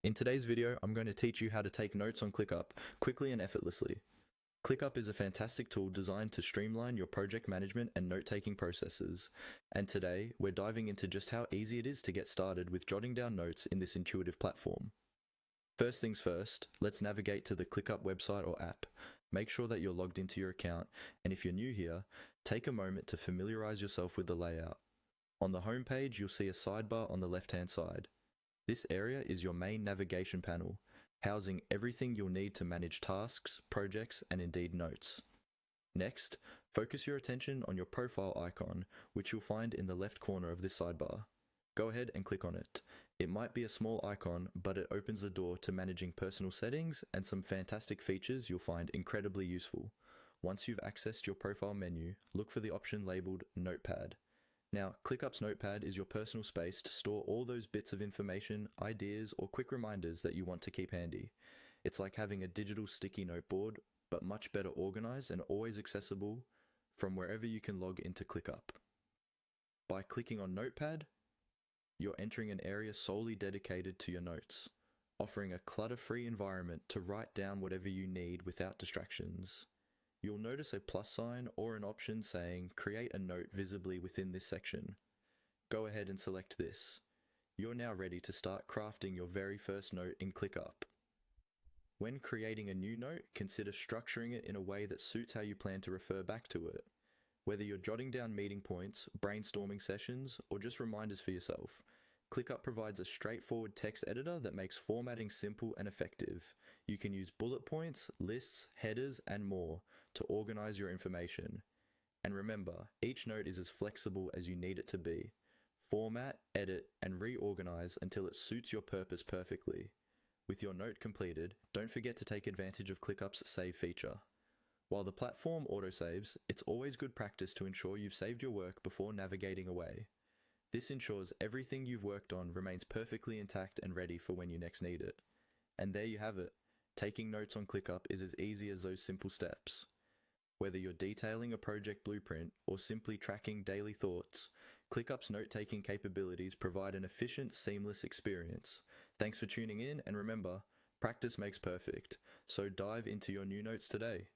In today's video, I'm going to teach you how to take notes on ClickUp quickly and effortlessly. ClickUp is a fantastic tool designed to streamline your project management and note-taking processes, and today we're diving into just how easy it is to get started with jotting down notes in this intuitive platform. First things first, let's navigate to the ClickUp website or app. Make sure that you're logged into your account, and if you're new here, take a moment to familiarize yourself with the layout. On the home page, you'll see a sidebar on the left-hand side. This area is your main navigation panel, housing everything you'll need to manage tasks, projects, and indeed notes. Next, focus your attention on your profile icon, which you'll find in the left corner of this sidebar. Go ahead and click on it. It might be a small icon, but it opens the door to managing personal settings and some fantastic features you'll find incredibly useful. Once you've accessed your profile menu, look for the option labeled Notepad. Now, ClickUp's Notepad is your personal space to store all those bits of information, ideas, or quick reminders that you want to keep handy. It's like having a digital sticky note board, but much better organized and always accessible from wherever you can log into ClickUp. By clicking on Notepad, you're entering an area solely dedicated to your notes, offering a clutter-free environment to write down whatever you need without distractions. You'll notice a plus sign or an option saying create a note visibly within this section. Go ahead and select this. You're now ready to start crafting your very first note in ClickUp. When creating a new note, consider structuring it in a way that suits how you plan to refer back to it. Whether you're jotting down meeting points, brainstorming sessions, or just reminders for yourself, ClickUp provides a straightforward text editor that makes formatting simple and effective. You can use bullet points, lists, headers, and more to organize your information. And remember, each note is as flexible as you need it to be. Format, edit, and reorganize until it suits your purpose perfectly. With your note completed, don't forget to take advantage of ClickUp's save feature. While the platform autosaves, it's always good practice to ensure you've saved your work before navigating away. This ensures everything you've worked on remains perfectly intact and ready for when you next need it. And there you have it. Taking notes on ClickUp is as easy as those simple steps. Whether you're detailing a project blueprint or simply tracking daily thoughts, ClickUp's note-taking capabilities provide an efficient, seamless experience. Thanks for tuning in, and remember, practice makes perfect. So dive into your new notes today.